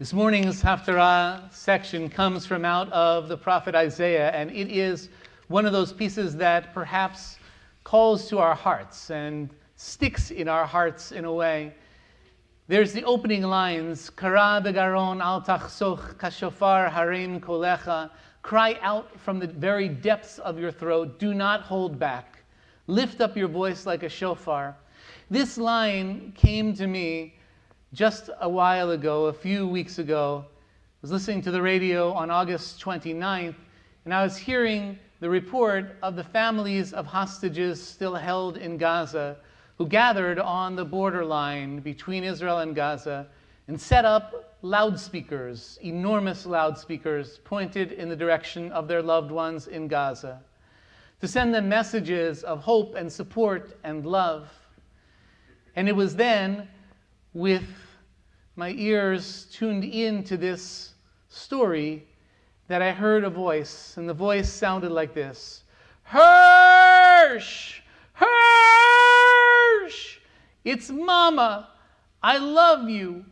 This morning's Haftarah section comes from out of the prophet Isaiah, and it is one of those pieces that perhaps calls to our hearts and sticks in our hearts in a way. There's the opening lines, Kara begaron al tachsoch kashofar harim kolecha. Cry out from the very depths of your throat, do not hold back. Lift up your voice like a shofar. This line came to me just a while ago, a few weeks ago. I was listening to the radio on August 29th, and I was hearing the report of the families of hostages still held in Gaza who gathered on the borderline between Israel and Gaza and set up loudspeakers, enormous loudspeakers, pointed in the direction of their loved ones in Gaza to send them messages of hope and support and love. And it was then, with my ears tuned in to this story, that I heard a voice, and the voice sounded like this: Hirsch! Hirsch! It's Mama! I love you!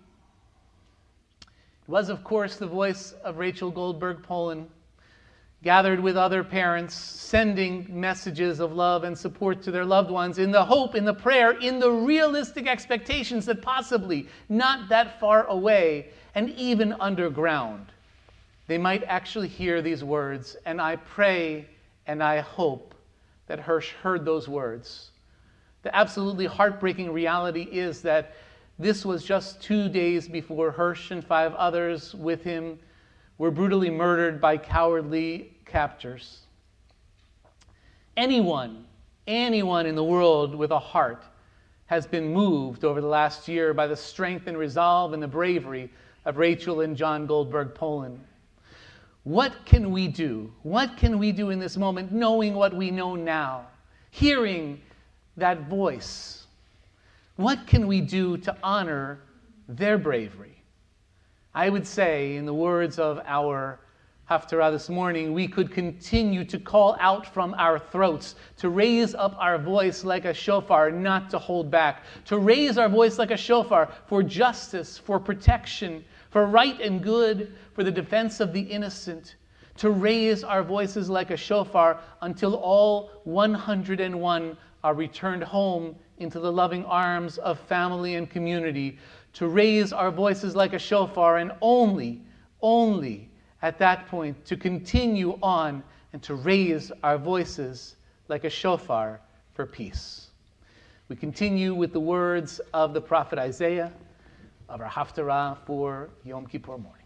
It was, of course, the voice of Rachel Goldberg Poland, gathered with other parents, sending messages of love and support to their loved ones in the hope, in the prayer, in the realistic expectations that possibly not that far away and even underground, they might actually hear these words. And I pray and I hope that Hirsch heard those words. The absolutely heartbreaking reality is that this was just 2 days before Hirsch and 5 others with him were brutally murdered by cowardly captors. Anyone in the world with a heart has been moved over the last year by the strength and resolve and the bravery of Rachel and John Goldberg Poland. What can we do? What can we do in this moment, knowing what we know now, hearing that voice? What can we do to honor their bravery? I would say, in the words of our Haftarah this morning, we could continue to call out from our throats, to raise up our voice like a shofar, not to hold back, to raise our voice like a shofar for justice, for protection, for right and good, for the defense of the innocent, to raise our voices like a shofar until all 101 are returned home into the loving arms of family and community, to raise our voices like a shofar, and only at that point to continue on and to raise our voices like a shofar for peace. We continue with the words of the prophet Isaiah of our Haftarah for Yom Kippur morning.